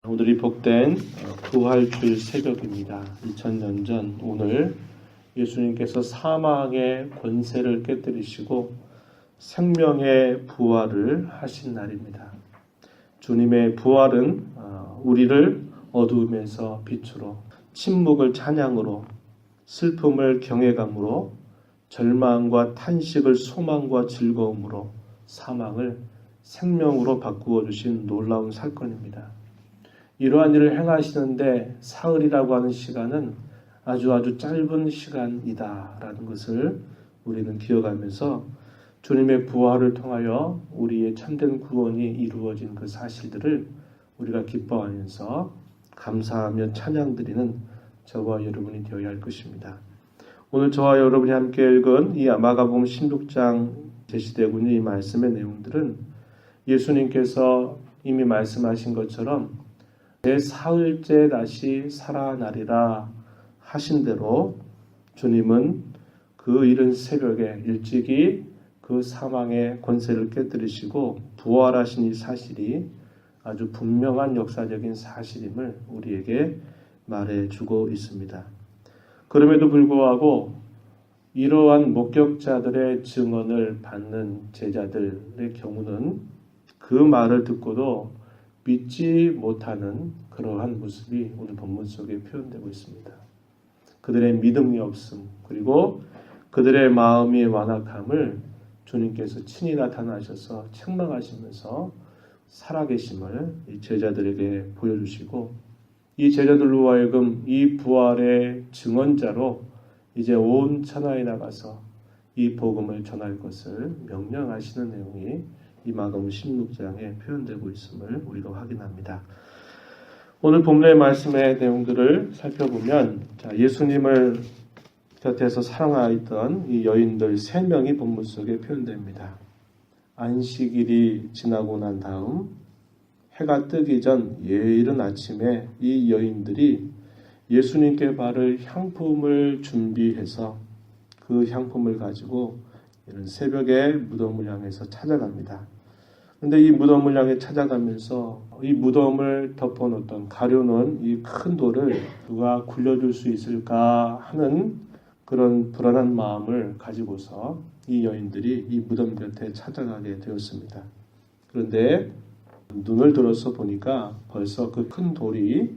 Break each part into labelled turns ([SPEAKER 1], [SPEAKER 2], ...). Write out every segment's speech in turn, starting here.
[SPEAKER 1] 오늘이 복된 부활주일 새벽입니다. 2000년 전 오늘 예수님께서 사망의 권세를 깨뜨리시고 생명의 부활을 하신 날입니다. 주님의 부활은 우리를 어두움에서 빛으로, 침묵을 찬양으로, 슬픔을 경외감으로, 절망과 탄식을 소망과 즐거움으로, 사망을 생명으로 바꾸어 주신 놀라운 사건입니다. 이러한 일을 행하시는데 사흘이라고 하는 시간은 아주 짧은 시간이다라는 것을 우리는 기억하면서 주님의 부활을 통하여 우리의 참된 구원이 이루어진 그 사실들을 우리가 기뻐하면서 감사하며 찬양드리는 저와 여러분이 되어야 할 것입니다. 오늘 저와 여러분이 함께 읽은 이 마가복음 16장 제시되고 있는 이 말씀의 내용들은 예수님께서 이미 말씀하신 것처럼 제4일째 다시 살아나리라 하신 대로 주님은 그 이른 새벽에 일찍이 그 사망의 권세를 깨뜨리시고 부활하신 이 사실이 아주 분명한 역사적인 사실임을 우리에게 말해주고 있습니다. 그럼에도 불구하고 이러한 목격자들의 증언을 받는 제자들의 경우는 그 말을 듣고도 믿지 못하는 그러한 모습이 오늘 본문 속에 표현되고 있습니다. 그들의 믿음이 없음, 그리고 그들의 마음의 완악함을 주님께서 친히 나타나셔서 책망하시면서 살아계심을 이 제자들에게 보여주시고 이 제자들로 하여금 이 부활의 증언자로 이제 온 천하에 나가서 이 복음을 전할 것을 명령하시는 내용이 이 마가복음 16장에 표현되고 있음을 우리가 확인합니다. 오늘 본문의 말씀의 내용들을 살펴보면 예수님을 곁에서 사랑하였던 이 여인들 3명이 본문 속에 표현됩니다. 안식일이 지나고 난 다음 해가 뜨기 전 예이른 아침에 이 여인들이 예수님께 바를 향품을 준비해서 그 향품을 가지고 이런 새벽에 무덤을 향해서 찾아갑니다. 그런데 이 무덤을 향해 찾아가면서 이 무덤을 덮어놓던 가려놓은 이 큰 돌을 누가 굴려줄 수 있을까 하는 그런 불안한 마음을 가지고서 이 여인들이 이 무덤 곁에 찾아가게 되었습니다. 그런데 눈을 들어서 보니까 벌써 그 큰 돌이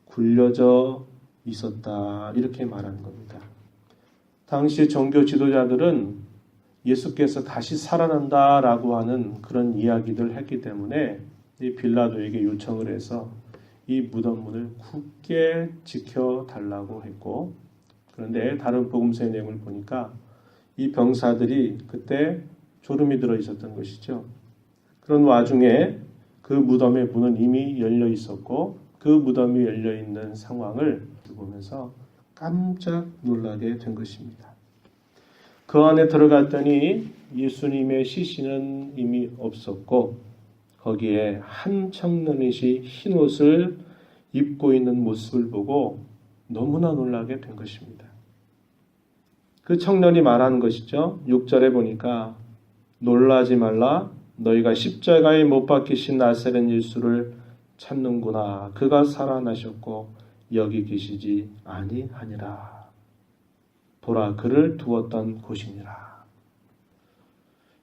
[SPEAKER 1] 굴려져 있었다 이렇게 말하는 겁니다. 당시 종교 지도자들은 예수께서 다시 살아난다라고 하는 그런 이야기들을 했기 때문에 이 빌라도에게 요청을 해서 이 무덤문을 굳게 지켜달라고 했고, 그런데 다른 복음서의 내용을 보니까 이 병사들이 그때 졸음이 들어 있었던 것이죠. 그런 와중에 그 무덤의 문은 이미 열려 있었고 그 무덤이 열려 있는 상황을 보면서 깜짝 놀라게 된 것입니다. 그 안에 들어갔더니 예수님의 시신은 이미 없었고 거기에 한 청년이시 흰 옷을 입고 있는 모습을 보고 너무나 놀라게 된 것입니다. 그 청년이 말하는 것이죠. 6절에 보니까 놀라지 말라 너희가 십자가에 못 박히신 나사렛 예수를 찾는구나. 그가 살아나셨고 여기 계시지 아니하니라. 보라 그를 두었던 곳이니라.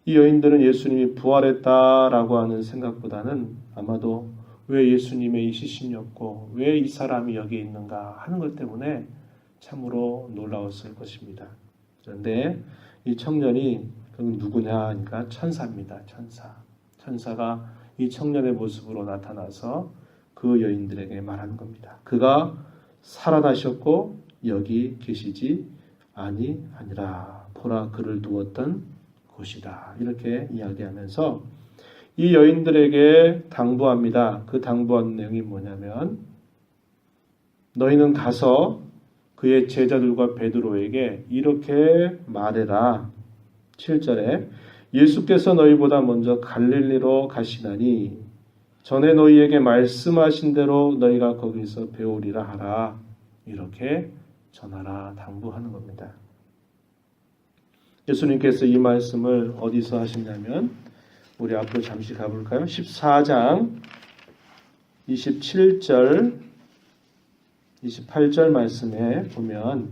[SPEAKER 1] 이 여인들은 예수님이 부활했다라고 하는 생각보다는 아마도 왜 예수님의 이 시신이 없고 왜 이 사람이 여기 있는가 하는 것 때문에 참으로 놀라웠을 것입니다. 그런데 이 청년이 누구냐 하니까 천사입니다. 천사가 이 청년의 모습으로 나타나서 그 여인들에게 말하는 겁니다. 그가 살아나셨고 여기 계시지 아니하니라. 보라 그를 두었던 곳이다. 이렇게 이야기하면서 이 여인들에게 당부합니다. 그 당부한 내용이 뭐냐면 너희는 가서 그의 제자들과 베드로에게 이렇게 말해라. 7절에 예수께서 너희보다 먼저 갈릴리로 가시나니 전에 너희에게 말씀하신 대로 너희가 거기서 배우리라 하라. 이렇게 전하라 당부하는 겁니다. 예수님께서 이 말씀을 어디서 하시냐면 우리 앞으로 잠시 가볼까요? 14장 27절, 28절 말씀에 보면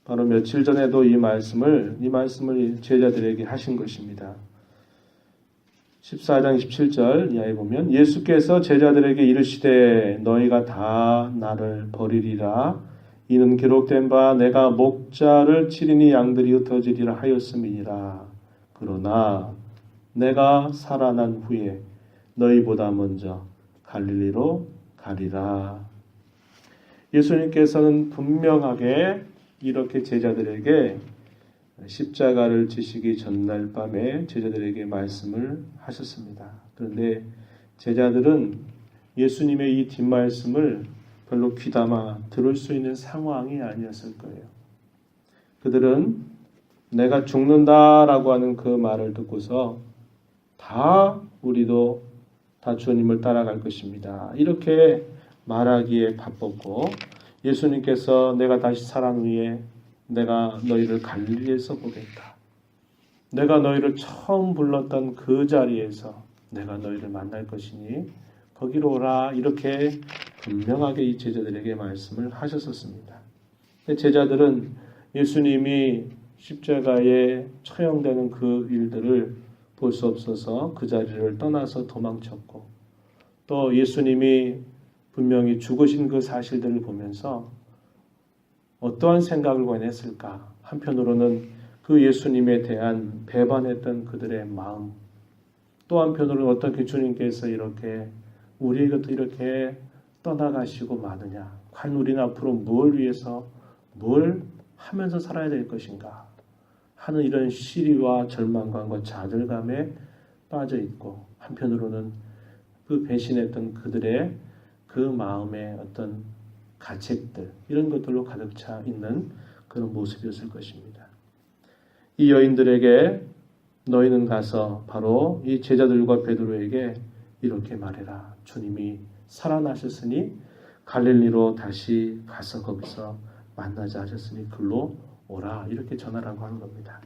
[SPEAKER 1] 바로 며칠 전에도 이 말씀을 제자들에게 하신 것입니다. 14장 17절 이하에 보면 예수께서 제자들에게 이르시되 너희가 다 나를 버리리라. 이는 기록된 바 내가 목자를 치리니 양들이 흩어지리라 하였음이니라. 그러나 내가 살아난 후에 너희보다 먼저 갈릴리로 가리라. 예수님께서는 분명하게 이렇게 제자들에게 십자가를 지시기 전날 밤에 제자들에게 말씀을 하셨습니다. 그런데 제자들은 예수님의 이 뒷말씀을 별로 귀담아 들을 수 있는 상황이 아니었을 거예요. 그들은 내가 죽는다라고 하는 그 말을 듣고서 우리도 다 주님을 따라갈 것입니다. 이렇게 말하기에 바빴고 예수님께서 내가 다시 살아난 후에 내가 너희를 갈릴리에서 보겠다. 내가 너희를 처음 불렀던 그 자리에서 내가 너희를 만날 것이니 거기로 오라. 이렇게 분명하게 이 제자들에게 말씀을 하셨었습니다. 제자들은 예수님이 십자가에 처형되는 그 일들을 볼 수 없어서 그 자리를 떠나서 도망쳤고 또 예수님이 분명히 죽으신 그 사실들을 보면서 어떠한 생각을 권했을까? 한편으로는 그 예수님에 대한 배반했던 그들의 마음, 또 한편으로는 어떻게 주님께서 이렇게 우리에게도 이렇게 떠나가시고 마느냐? 과연 우리는 앞으로 뭘 위해서 뭘 하면서 살아야 될 것인가? 하는 이런 시리와 절망감과 좌절감에 빠져 있고 한편으로는 그 배신했던 그들의 그 마음의 어떤 가책들 이런 것들로 가득 차 있는 그런 모습이었을 것입니다. 이 여인들에게 너희는 가서 바로 이 제자들과 베드로에게 이렇게 말해라. 주님이 살아나셨으니 갈릴리로 다시 가서 거기서 만나자 하셨으니 글로 오라. 이렇게 전하라고 하는 겁니다.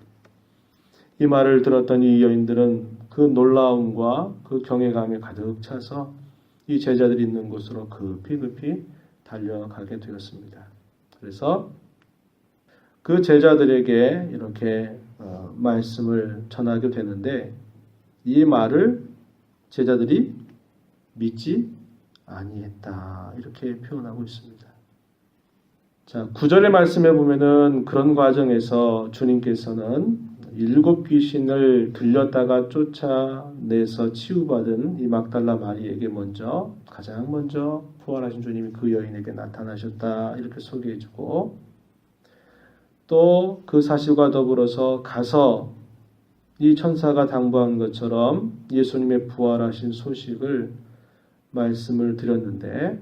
[SPEAKER 1] 이 말을 들었던 이 여인들은 그 놀라움과 그 경외감에 가득 차서 이 제자들이 있는 곳으로 급히 달려가게 되었습니다. 그래서 그 제자들에게 이렇게 말씀을 전하게 되는데 이 말을 제자들이 믿지 아니했다. 이렇게 표현하고 있습니다. 자, 9절의 말씀에 보면은 그런 과정에서 주님께서는 7 귀신을 들렸다가 쫓아내서 치유받은 이 막달라 마리에게 가장 먼저 부활하신 주님이 그 여인에게 나타나셨다. 이렇게 소개해주고 또 그 사실과 더불어서 가서 이 천사가 당부한 것처럼 예수님의 부활하신 소식을 말씀을 드렸는데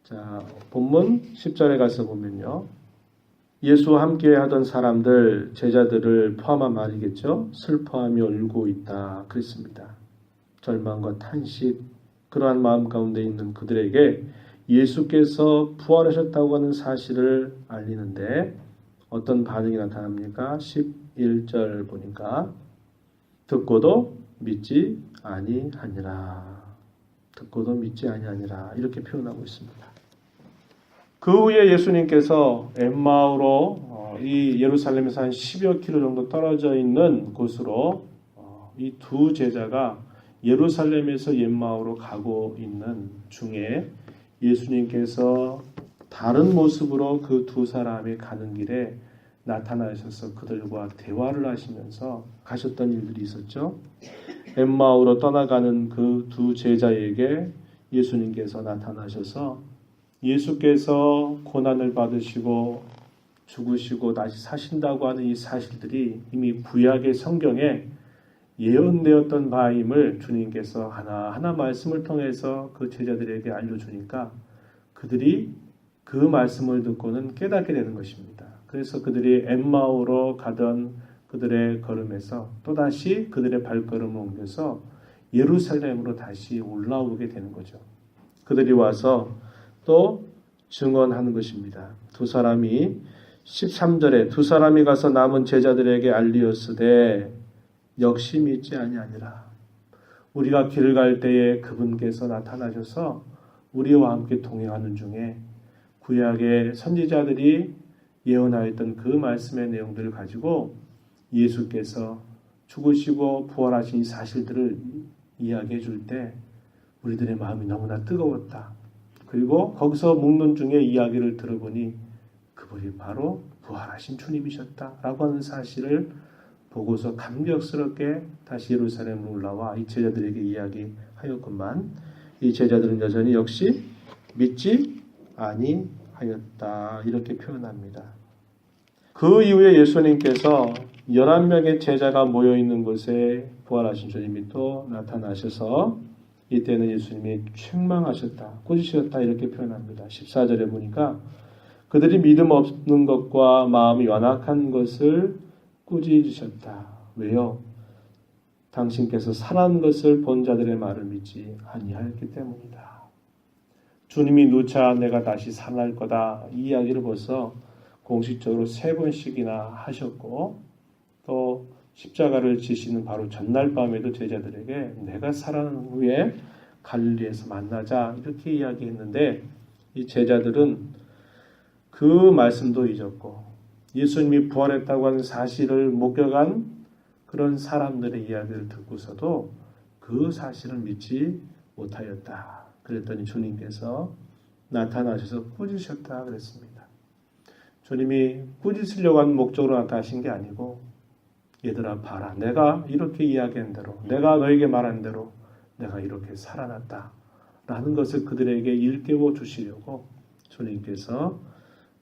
[SPEAKER 1] 자, 본문 10절에 가서 보면요. 예수와 함께 하던 사람들, 제자들을 포함한 말이겠죠. 슬퍼하며 울고 있다. 그랬습니다. 절망과 탄식, 그러한 마음 가운데 있는 그들에게 예수께서 부활하셨다고 하는 사실을 알리는데 어떤 반응이 나타납니까? 11절 보니까 듣고도 믿지 아니하니라. 듣고도 믿지 아니하니라. 이렇게 표현하고 있습니다. 그 후에 예수님께서 엠마오로 이 예루살렘에서 한 10여 킬로 정도 떨어져 있는 곳으로 이 두 제자가 예루살렘에서 엠마오로 가고 있는 중에 예수님께서 다른 모습으로 그 두 사람이 가는 길에 나타나셔서 그들과 대화를 하시면서 가셨던 일들이 있었죠. 엠마오로 떠나가는 그 두 제자에게 예수님께서 나타나셔서 예수께서 고난을 받으시고 죽으시고 다시 사신다고 하는 이 사실들이 이미 구약의 성경에 예언되었던 바임을 주님께서 하나하나 말씀을 통해서 그 제자들에게 알려주니까 그들이 그 말씀을 듣고는 깨닫게 되는 것입니다. 그래서 그들이 엠마오로 가던 그들의 걸음에서 또다시 그들의 발걸음을 옮겨서 예루살렘으로 다시 올라오게 되는 거죠. 그들이 와서 또 증언하는 것입니다. 두 사람이 13절에 두 사람이 가서 남은 제자들에게 알리었으되 역시 믿지 아니하니라. 우리가 길을 갈 때에 그분께서 나타나셔서 우리와 함께 동행하는 중에 구약의 선지자들이 예언하였던 그 말씀의 내용들을 가지고 예수께서 죽으시고 부활하신 이 사실들을 이야기해 줄 때 우리들의 마음이 너무나 뜨거웠다. 그리고 거기서 묵는 중에 이야기를 들어보니 그분이 바로 부활하신 주님이셨다라고 하는 사실을 보고서 감격스럽게 다시 예루살렘으로 올라와 이 제자들에게 이야기하였건만 이 제자들은 여전히 역시 믿지 아니하였다 이렇게 표현합니다. 그 이후에 예수님께서 11명의 제자가 모여있는 곳에 부활하신 주님이 또 나타나셔서 이때는 예수님이 책망하셨다, 꾸짖으셨다 이렇게 표현합니다. 14절에 보니까 그들이 믿음 없는 것과 마음이 완악한 것을 꾸짖으셨다. 왜요? 당신께서 살아난 것을 본 자들의 말을 믿지 아니하였기 때문이다. 주님이 누차 내가 다시 살아날 거다 이 이야기를 벌써 공식적으로 3번씩이나 하셨고 또 십자가를 지시는 바로 전날 밤에도 제자들에게 내가 살아난 후에 갈릴리에서 만나자 이렇게 이야기했는데 이 제자들은 그 말씀도 잊었고 예수님이 부활했다고 하는 사실을 목격한 그런 사람들의 이야기를 듣고서도 그 사실을 믿지 못하였다. 그랬더니 주님께서 나타나셔서 꾸짖으셨다 그랬습니다. 주님이 꾸짖으려고 하는 목적으로 나타나신 게 아니고 얘들아 봐라 내가 이렇게 이야기한 대로 내가 너에게 말한 대로 내가 이렇게 살아났다 라는 것을 그들에게 일깨워 주시려고 주님께서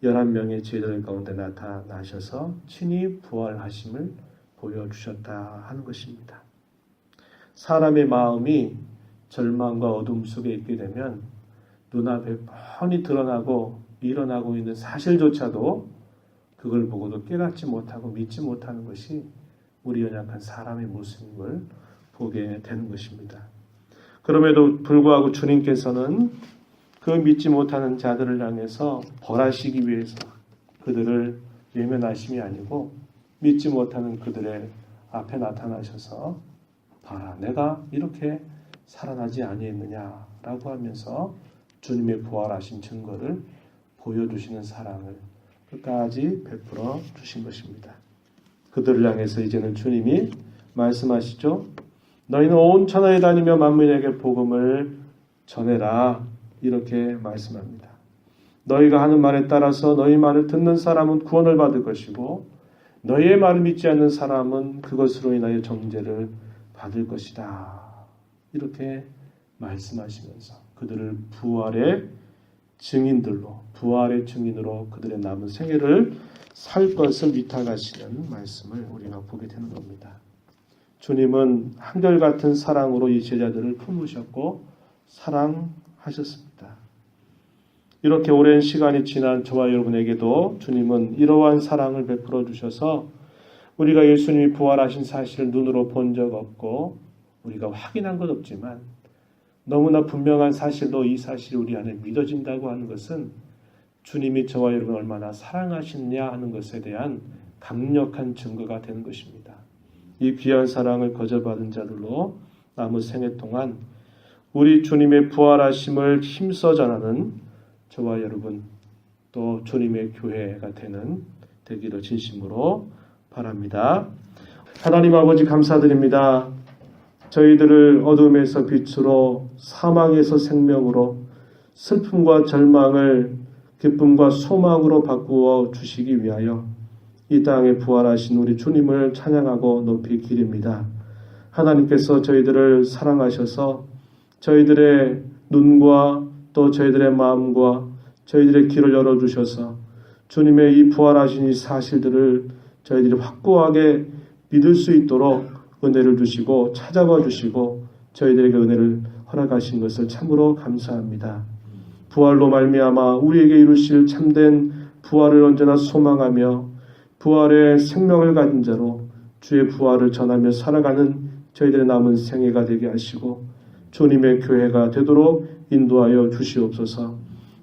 [SPEAKER 1] 11명의 제자들 가운데 나타나셔서 친히 부활하심을 보여주셨다 하는 것입니다. 사람의 마음이 절망과 어둠 속에 있게 되면 눈앞에 뻔히 드러나고 일어나고 있는 사실조차도 그걸 보고도 깨닫지 못하고 믿지 못하는 것이 우리 연약한 사람의 모습을 보게 되는 것입니다. 그럼에도 불구하고 주님께서는 그 믿지 못하는 자들을 향해서 벌하시기 위해서 그들을 외면하심이 아니고 믿지 못하는 그들의 앞에 나타나셔서 봐라 내가 이렇게 살아나지 아니했느냐라고 하면서 주님의 부활하신 증거를 보여주시는 사랑을 끝까지 베풀어 주신 것입니다. 그들을 향해서 이제는 주님이 말씀하시죠. 너희는 온 천하에 다니며 만민에게 복음을 전해라 이렇게 말씀합니다. 너희가 하는 말에 따라서 너희 말을 듣는 사람은 구원을 받을 것이고 너희의 말을 믿지 않는 사람은 그것으로 인하여 정죄를 받을 것이다. 이렇게 말씀하시면서 그들을 부활의 증인으로 그들의 남은 생애를 살 것을 위탁하시는 말씀을 우리가 보게 되는 겁니다. 주님은 한결같은 사랑으로 이 제자들을 품으셨고 사랑하셨습니다. 이렇게 오랜 시간이 지난 저와 여러분에게도 주님은 이러한 사랑을 베풀어 주셔서 우리가 예수님이 부활하신 사실을 눈으로 본 적 없고 우리가 확인한 것 없지만 너무나 분명한 사실로 이 사실이 우리 안에 믿어진다고 하는 것은 주님이 저와 여러분을 얼마나 사랑하시느냐 하는 것에 대한 강력한 증거가 되는 것입니다. 이 귀한 사랑을 거저받은 자들로 남은 생애 동안 우리 주님의 부활하심을 힘써 전하는 저와 여러분 또 주님의 교회가 되기를 진심으로 바랍니다. 하나님 아버지 감사드립니다. 저희들을 어둠에서 빛으로 사망에서 생명으로 슬픔과 절망을 기쁨과 소망으로 바꾸어 주시기 위하여 이 땅에 부활하신 우리 주님을 찬양하고 높이 기립니다. 하나님께서 저희들을 사랑하셔서 저희들의 눈과 또 저희들의 마음과 저희들의 길을 열어주셔서 주님의 이 부활하신 이 사실들을 저희들이 확고하게 믿을 수 있도록 은혜를 주시고 찾아와 주시고 저희들에게 은혜를 허락하신 것을 참으로 감사합니다. 부활로 말미암아 우리에게 이루실 참된 부활을 언제나 소망하며 부활의 생명을 가진 자로 주의 부활을 전하며 살아가는 저희들의 남은 생애가 되게 하시고 주님의 교회가 되도록 인도하여 주시옵소서.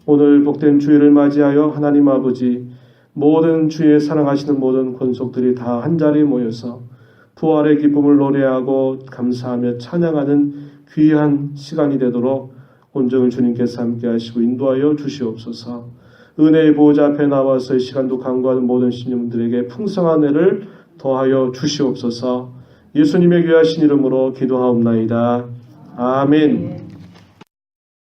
[SPEAKER 1] 오늘 복된 주일을 맞이하여 하나님 아버지 모든 주의 사랑하시는 모든 권속들이 다 한자리에 모여서 부활의 기쁨을 노래하고 감사하며 찬양하는 귀한 시간이 되도록 온종일 주님께서 함께 하시고 인도하여 주시옵소서. 은혜의 보호자 앞에 나와서 이 시간도 간구하는 모든 신령들에게 풍성한 은혜를 더하여 주시옵소서. 예수님의 귀하신 이름으로 기도하옵나이다. 아멘.